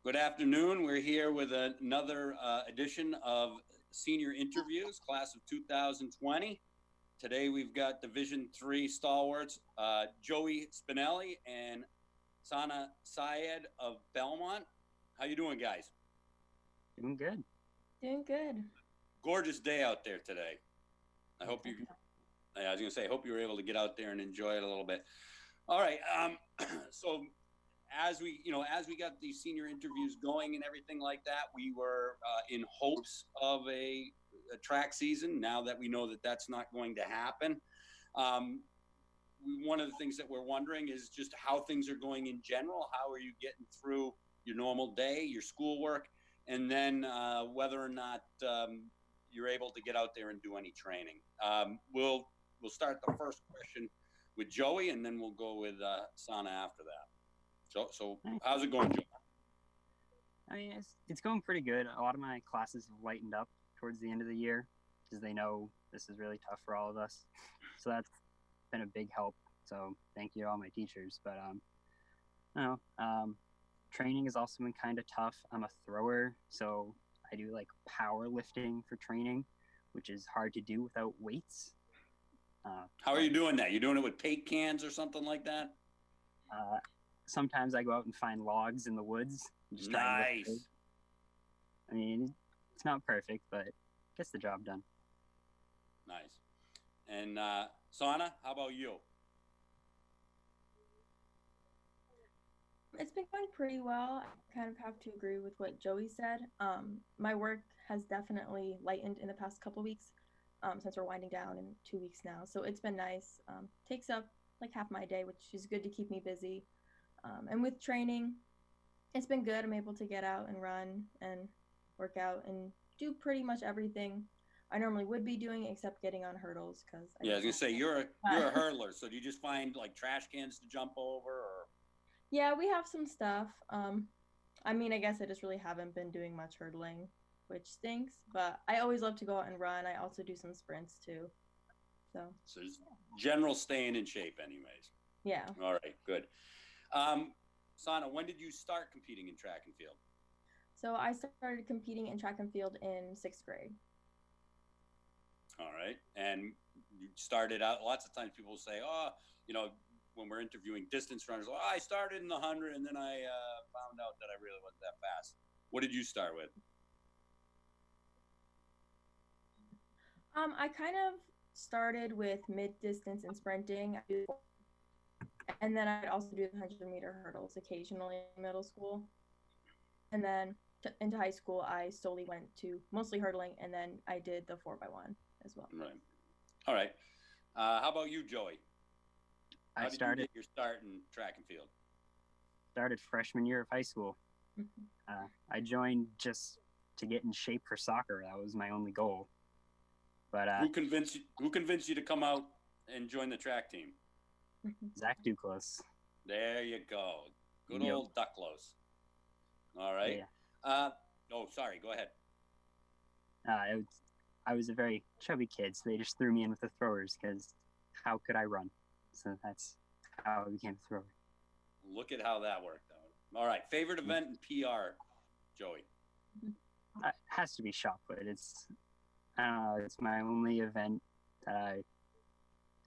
Good afternoon. We're here with another edition of Senior Interviews, class of 2020. Today we've got Division III stalwarts, Joey Spinale and Syed of Belmont. How you doing, guys? Doing good. Doing good. Gorgeous day out there today. I hope you, I was going to say, I hope you were able to get out there and enjoy it a little bit. All right. So as we got these senior interviews going and everything like that, we were in hopes of a track season. Now that we know that that's not going to happen, one of the things that we're wondering is just how things are going in general. How are you getting through your normal day, your schoolwork, and then whether or not you're able to get out there and do any training. We'll start the first question with Joey, and then we'll go with Sana after that. So how's it going, Joe? I mean, it's going pretty good. A lot of my classes have lightened up towards the end of the year because they know this is really tough for all of us. So that's been a big help. So thank you to all my teachers. But training has also been kind of tough. I'm a thrower, so I do like powerlifting for training, which is hard to do without weights. How are you doing that? You doing it with paint cans or something like that? Sometimes I go out and find logs in the woods. Just nice. I mean, it's not perfect, but gets the job done. Nice. And Sana, how about you? It's been going pretty well. I kind of have to agree with what Joey said. My work has definitely lightened in the past couple weeks since we're winding down in 2 weeks now. So it's been nice. Takes up like half my day, which is good to keep me busy. And with training, it's been good. I'm able to get out and run and work out and do pretty much everything I normally would be doing except getting on hurdles. I was gonna say you're a hurdler, so do you just find like trash cans to jump over, or? Yeah, we have some stuff. I mean, I guess I just really haven't been doing much hurdling, which stinks, but I always love to go out and run. I also do some sprints too. So general staying in shape anyways. Yeah. All right, good. Sana, when did you start competing in track and field? So I started competing in track and field in 6th grade. All right. And you started out, lots of times people say, oh, when we're interviewing distance runners, oh, I started in the 100 and then I found out that I really wasn't that fast. What did you start with? I kind of started with mid-distance and sprinting. And then I'd also do the 100-meter hurdles occasionally in middle school. And then into high school, I solely went to mostly hurdling, and then I did the 4x1 as well. Right. All right. How about you, Joey? How did you get your start in track and field? Started freshman year of high school. I joined just to get in shape for soccer. That was my only goal. But who convinced you to come out and join the track team? Zach Duclos. There you go. Good old Duclos. All right. Yeah. Sorry. Go ahead. I was a very chubby kid, so they just threw me in with the throwers because how could I run? So that's how I became a thrower. Look at how that worked out. All right. Favorite event in PR, Joey? It has to be shot put. It's my only event that I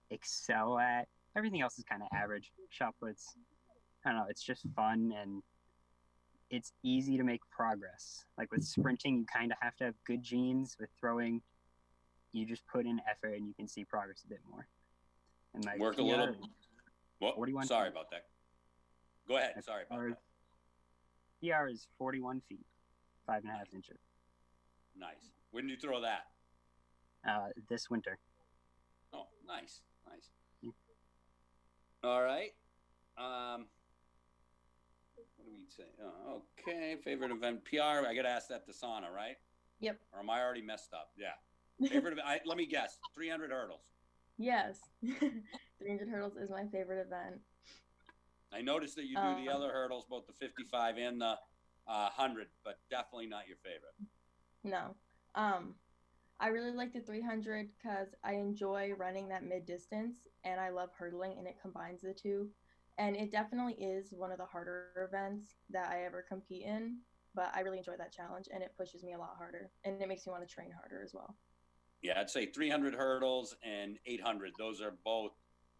excel at. Everything else is kind of average. Shot puts, I don't know, it's just fun and it's easy to make progress. Like with sprinting, you kind of have to have good genes. With throwing, you just put in effort and you can see progress a bit more. And my work PR, a little. Well, 41 sorry feet. about that. Go ahead. Sorry about that. PR is 41 feet, 5.5 inches. Nice. When did you throw that? This winter. Oh, nice. All right. What do we say? Oh, okay. Favorite event, PR. I got to ask that to Sana, right? Yep. Or am I already messed up? Yeah. Favorite event. Let me guess. 300 hurdles. Yes. 300 hurdles is my favorite event. I noticed that you do the other hurdles, both the 55 and the 100, but definitely not your favorite. No. I really like the 300 because I enjoy running that mid distance and I love hurdling, and it combines the two. And it definitely is one of the harder events that I ever compete in. but I really enjoy that challenge, and it pushes me a lot harder, and it makes me want to train harder as well. Yeah, I'd say 300 hurdles and 800. Those are both,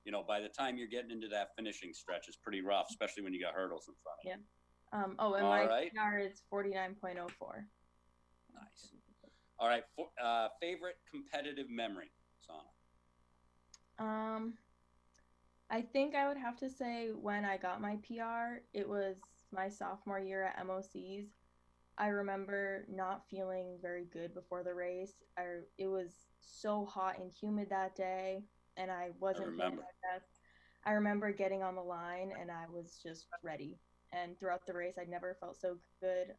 you know, by the time you're getting into that finishing stretch, it's pretty rough, especially when you got hurdles in front of you. Yeah. And All my right. PR is 49.04. Nice. All right. Favorite competitive memory, Sana? I think I would have to say when I got my PR, it was my sophomore year at MOCs. I remember not feeling very good before the race. It was so hot and humid that day, and I wasn't feeling my best. I remember getting on the line, and I was just ready. And throughout the race, I'd never felt so good.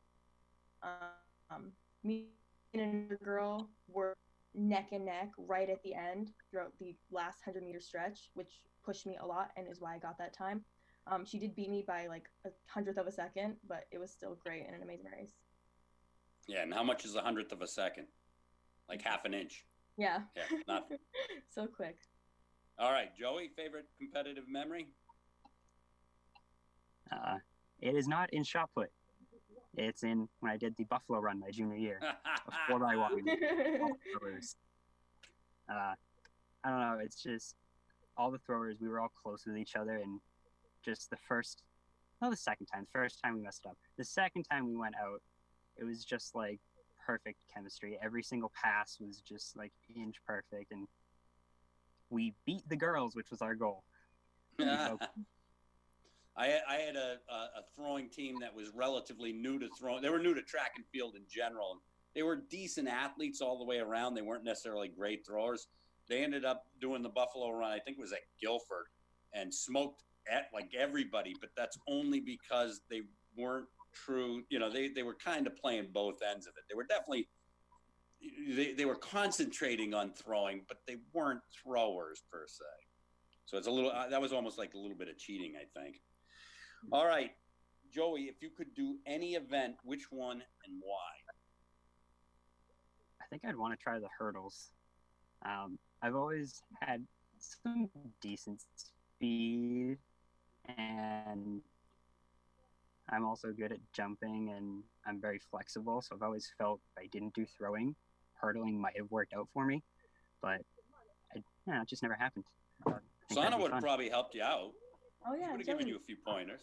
Me and another girl were neck and neck right at the end throughout the last 100-meter stretch, which pushed me a lot and is why I got that time. She did beat me by like a hundredth of a second, but it was still great and an amazing race. Yeah, and how much is a hundredth of a second? Like half an inch. Yeah. Yeah, nothing. So quick. All right, Joey, favorite competitive memory? It is not in shot put. It's in when I did the Buffalo Run my junior year. A 4x1. I don't know. It's just all the throwers. We were all close with each other, and just the first time we messed up. The second time we went out, it was just like perfect chemistry. Every single pass was just like inch perfect, and we beat the girls, which was our goal. I had a throwing team that was relatively new to throwing. They were new to track and field in general. They were decent athletes all the way around. They weren't necessarily great throwers. They ended up doing the Buffalo Run, I think it was at Guilford, and smoked at like everybody, but that's only because they weren't true. You know, they were kind of playing both ends of it. They were definitely, they were concentrating on throwing, but they weren't throwers per se. So it's a little, that was almost like a little bit of cheating, I think. All right, Joey, if you could do any event, which one and why? I think I'd want to try the hurdles. I've always had some decent speed, and I'm also good at jumping, and I'm very flexible. So I've always felt if I didn't do throwing, hurdling might have worked out for me, but it just never happened. Sana would have probably helped you out. Oh yeah, she would have given you a few pointers.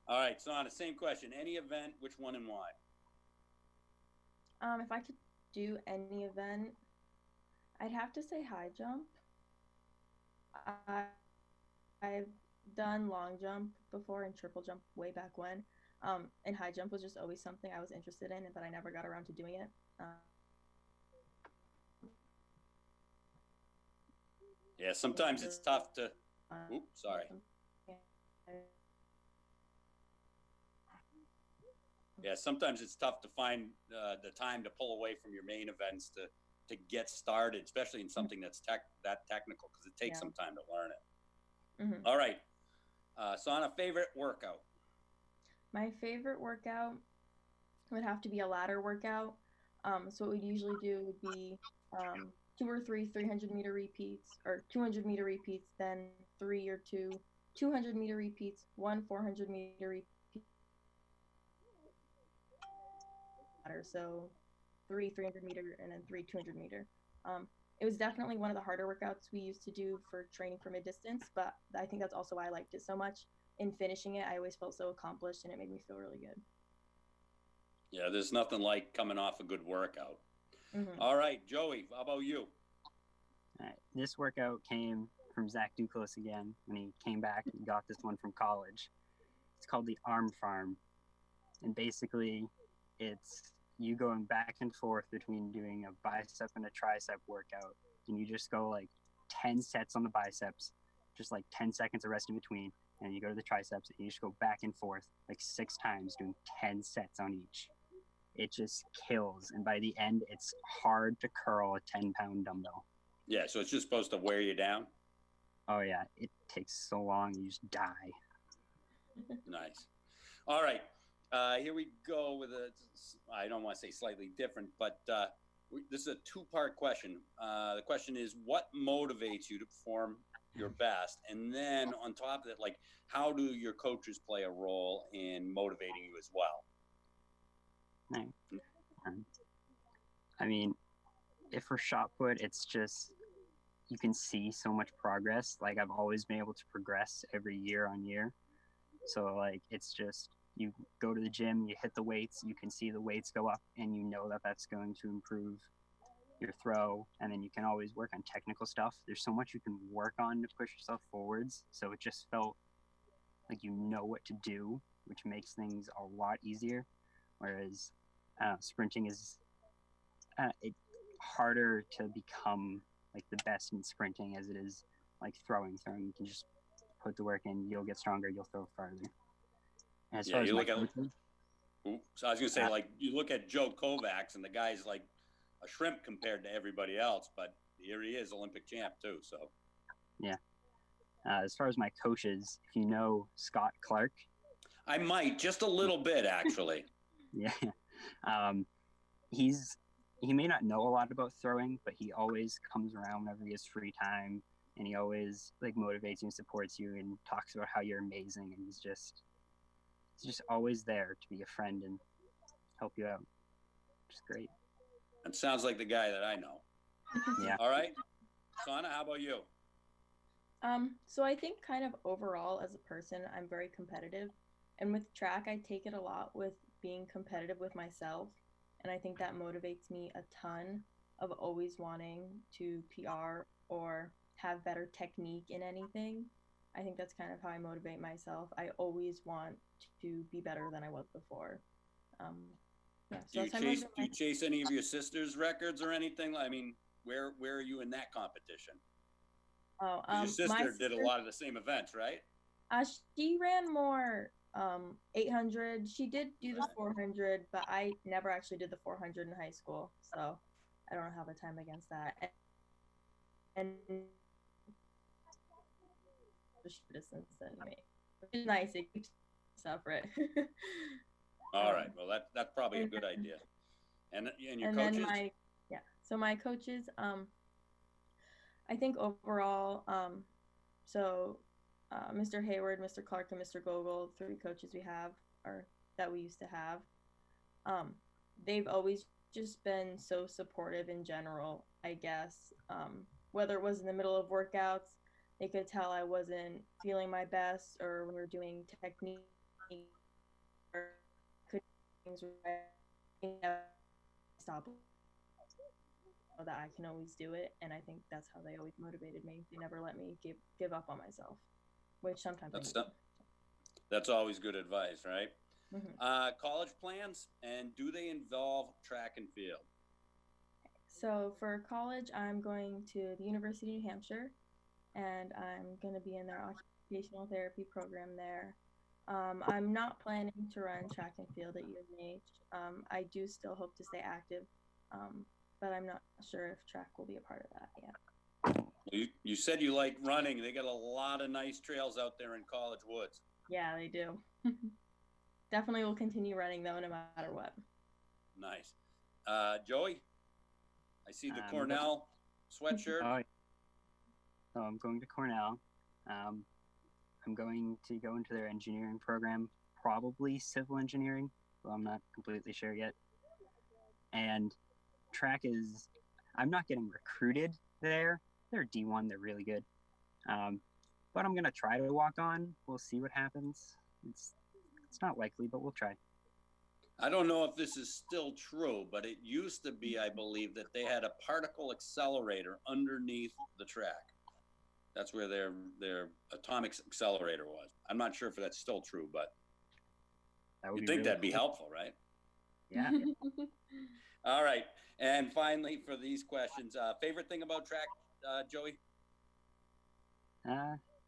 All right, Sana, same question. Any event, which one and why? If I could do any event, I'd have to say high jump. I've done long jump before and triple jump way back when. And high jump was just always something I was interested in, but I never got around to doing it. Yeah, sometimes it's tough to. Oops, sorry. Yeah, sometimes it's tough to find the time to pull away from your main events to get started, especially in something that's that technical, because it takes some time to learn it. Mm-hmm. All right, Sana, favorite workout? My favorite workout would have to be a ladder workout. So what we'd usually do would be 2 or 3 300-meter repeats, or 200-meter repeats, then 3 or 2 200-meter repeats, 1 400-meter repeat. So 3 300-meter and then 3 200-meter. It was definitely one of the harder workouts we used to do for training for mid-distance, but I think that's also why I liked it so much. In finishing it, I always felt so accomplished, and it made me feel really good. Yeah, there's nothing like coming off a good workout. Mm-hmm. All right, Joey, how about you? This workout came from Zach Duclos again when he came back and got this one from college. It's called the Arm Farm. And basically, it's you going back and forth between doing a bicep and a tricep workout. And you just go like 10 sets on the biceps, just like 10 seconds of rest in between. And you go to the triceps and you just go back and forth like 6 times, doing 10 sets on each. It just kills. And by the end, it's hard to curl a 10-pound dumbbell. Yeah, so it's just supposed to wear you down? Oh, yeah. It takes so long. You just die. Nice. All right. Here we go with I don't want to say slightly different, but This is a two-part question. The question is, what motivates you to perform your best? And then on top of it, like, how do your coaches play a role in motivating you as well? I mean, if for shot put, it's just, you can see so much progress. Like, I've always been able to progress every year on year. So like, it's just, you go to the gym, you hit the weights, you can see the weights go up, and you know that that's going to improve your throw. And then you can always work on technical stuff. There's so much you can work on to push yourself forwards. So it just felt like you know what to do, which makes things a lot easier. Whereas sprinting is harder to become like the best in sprinting as it is like throwing. You can just put the work in, you'll get stronger, you'll throw farther. And as far as you look coaching, so I was gonna say, like, you look at Joe Kovacs, and the guy's like a shrimp compared to everybody else, but here he is, Olympic champ too. So yeah. As far as my coaches, if you know Scott Clark, I might, just a little bit actually. yeah, he may not know a lot about throwing, but he always comes around whenever he has free time, and he always like motivates you and supports you and talks about how you're amazing, and he's just always there to be a friend and help you out. Which is great. That sounds like the guy that I know. Yeah. All right, Sana, how about you? So I think kind of overall as a person, I'm very competitive. And with track, I take it a lot with being competitive with myself. And I think that motivates me a ton of always wanting to PR or have better technique in anything. I think that's kind of how I motivate myself. I always want to be better than I was before. Yeah, so Do you chase any of your sister's records or anything? I mean, where are you in that competition? Oh, your sister did a lot of the same events, right? She ran more 800. She did do the 400, but I never actually did the 400 in high school, so I don't have a time against that. And distance than me, which is nice. It keeps separate. All right. Well, that's probably a good idea. And your and coaches? Then so my coaches, I think overall, Mr. Hayward, Mr. Clark, and Mr. Gogol, 3 coaches we have, or that we used to have, they've always just been so supportive in general, I guess. Whether it was in the middle of workouts, they could tell I wasn't feeling my best, or when we were doing technique, or could things stop that I can always do it, and I think that's how they always motivated me. They never let me give up on myself, which sometimes that's always good advice, right? Mm-hmm. College plans, and do they involve track and field? So for college, I'm going to the University of New Hampshire, and I'm going to be in their occupational therapy program there. I'm not planning to run track and field at UNH. I do still hope to stay active, but I'm not sure if track will be a part of that yet. You said you like running. They got a lot of nice trails out there in College Woods. Yeah, they do. Definitely will continue running, though, no matter what. Nice. Joey, I see the Cornell sweatshirt. So I'm going to Cornell. I'm going to go into their engineering program, probably civil engineering, but I'm not completely sure yet. And track is, I'm not getting recruited there. They're D1, they're really good. But I'm going to try to walk on. We'll see what happens. It's not likely, but we'll try. I don't know if this is still true, but it used to be, I believe, that they had a particle accelerator underneath the track. That's where their atomic accelerator was. I'm not sure if that's still true, but you'd think that'd be helpful, right? Yeah. All right. And finally, for these questions, favorite thing about track, Joey?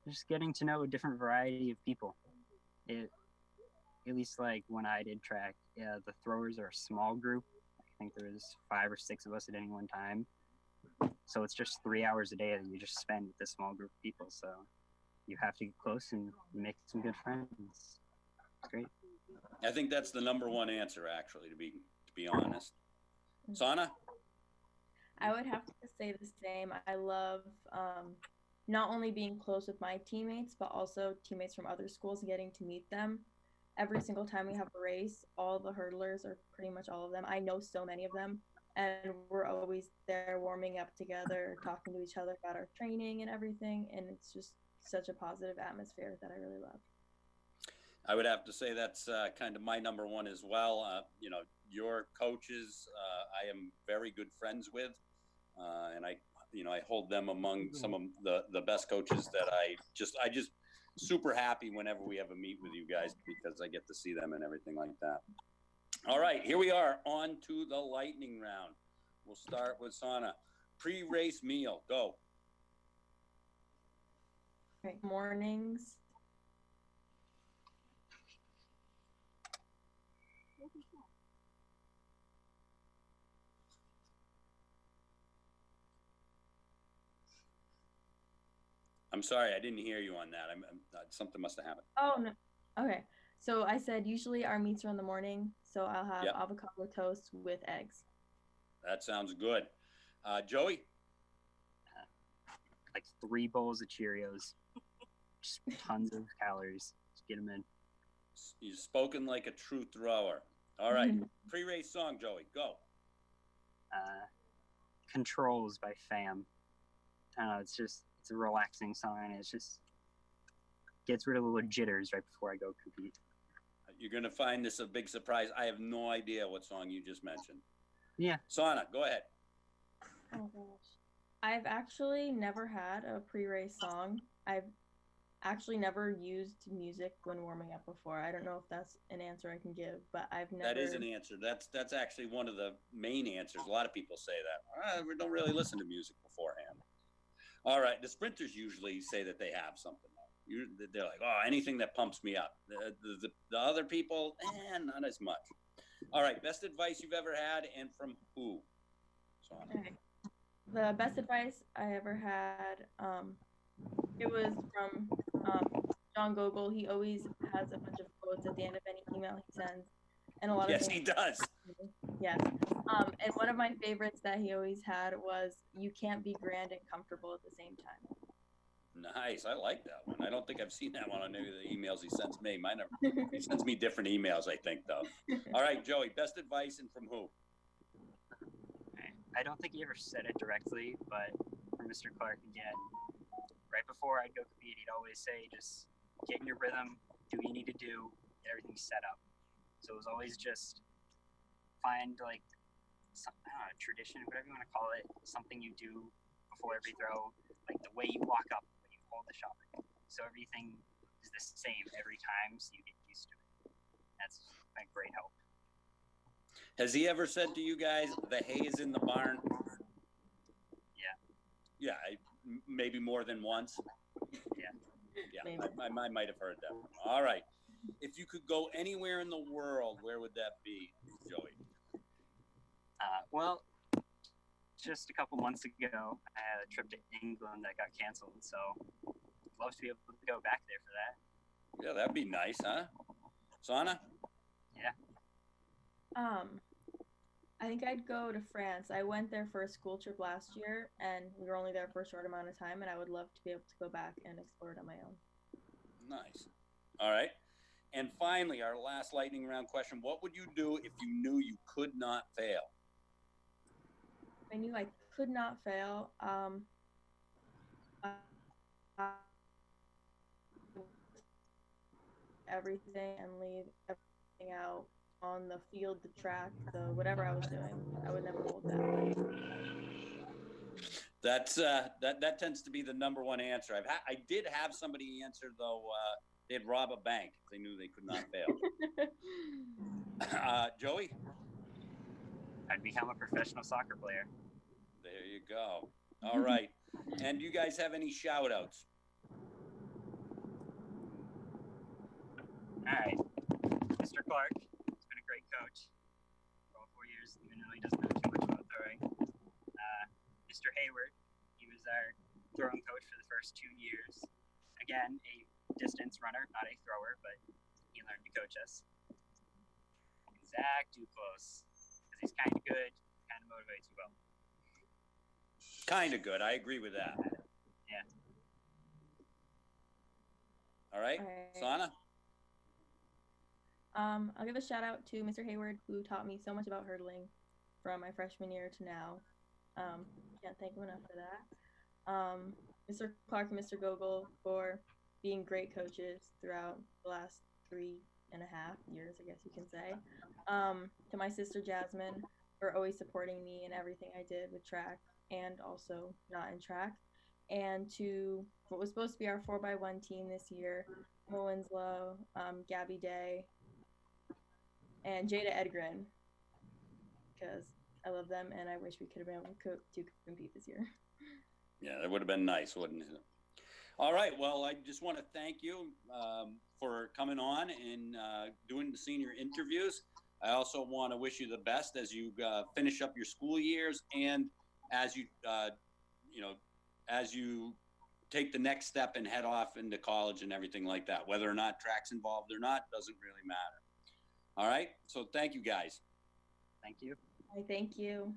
Just getting to know a different variety of people. At least like when I did track, the throwers are a small group. I think there was 5 or 6 of us at any one time. So it's just 3 hours a day that you just spend with this small group of people. So you have to get close and make some good friends. It's great. I think that's the number one answer, actually, to be honest. Sana? I would have to say the same. I love not only being close with my teammates, but also teammates from other schools and getting to meet them. Every single time we have a race, all the hurdlers, or pretty much all of them, I know so many of them, and we're always there warming up together, talking to each other about our training and everything, and it's just such a positive atmosphere that I really love. I would have to say that's kind of my number one as well. Your coaches, I am very good friends with, and I hold them among some of the best coaches that I just super happy whenever we have a meet with you guys because I get to see them and everything like that. All right, here we are on to the lightning round. We'll start with Sana. Pre-race meal, go. Okay. Mornings. I'm sorry, I didn't hear you on that. Something must have happened. Oh no. Okay. So I said usually our meets are in the morning, so I'll have Yep. avocado toast with eggs. That sounds good. Joey? Like 3 bowls of Cheerios. Just tons of calories. Just get them in. You've spoken like a true thrower. All right. Pre-race song, Joey. Go. Controls by Fam. I don't know, it's a relaxing song. And it's just gets rid of the little jitters right before I go compete. You're going to find this a big surprise. I have no idea what song you just mentioned. Yeah. Sana, go ahead. Oh gosh. I've actually never had a pre-race song. I've actually never used music when warming up before. I don't know if that's an answer I can give, but I've never. That is an answer. That's actually one of the main answers. A lot of people say that. We don't really listen to music beforehand. All right. The sprinters usually say that they have something. They're like, oh, anything that pumps me up. The other people, not as much. All right. Best advice you've ever had and from who? Okay. The best advice I ever had, it was from John Gogol. He always has a bunch of quotes at the end of any email he sends, and a lot of Yes, he does. Yes. And one of my favorites that he always had was, "You can't be grand and comfortable at the same time." Nice. I like that one. I don't think I've seen that one on any of the emails he sends me. He sends me different emails, I think, though. All right, Joey, best advice and from who? I don't think he ever said it directly, but for Mr. Clark again, right before I'd go compete, he'd always say, just get in your rhythm, do what you need to do, get everything set up. So it was always just find like some tradition, whatever you want to call it, something you do before every throw, like the way you walk up when you hold the shot. So everything is the same every time, so you get used to it. That's a great help. Has he ever said to you guys, the hay is in the barn? Yeah, maybe more than once. Yeah, I might have heard that one. All right. If you could go anywhere in the world, where would that be, Joey? Well, just a couple months ago, I had a trip to England that got canceled, so I'd love to be able to go back there for that. Yeah, that'd be nice, huh? Sana? Yeah. I think I'd go to France. I went there for a school trip last year, and we were only there for a short amount of time, and I would love to be able to go back and explore it on my own. Nice. All right. And finally, our last lightning round question. What would you do if you knew you could not fail? I knew I could not fail. Everything and leave everything out on the field, the track, the whatever I was doing. I would never hold that. That's that tends to be the number one answer. I did have somebody answer though. They'd rob a bank if they knew they could not fail. Joey? I'd become a professional soccer player. There you go. All right. And do you guys have any shout outs? All right. Mr. Clark has been a great coach for all 4 years, even though he doesn't know too much about throwing. Mr. Hayward, he was our throwing coach for the first 2 years. Again, a distance runner, not a thrower, but he learned to coach us. And Zach Duclos, because he's kind of good, kind of motivates you well. Kind of good. I agree with that. Yeah. All right, All right. Sana? I'll give a shout out to Mr. Hayward, who taught me so much about hurdling from my freshman year to now. Can't thank him enough for that. Mr. Clark and Mr. Gogol for being great coaches throughout the last 3.5 years, I guess you can say. To my sister Jasmine for always supporting me in everything I did with track and also not in track. And to what was supposed to be our 4x1 team this year, Emma Winslow, Gabby Day, and Jada Edgren, because I love them and I wish we could have been able to compete this year. Yeah, that would have been nice, wouldn't it? All right. Well, I just want to thank you for coming on and doing the senior interviews. I also want to wish you the best as you finish up your school years and as you, as you take the next step and head off into college and everything like that. Whether or not track's involved or not doesn't really matter. All right. So thank you, guys. Thank you. I thank you.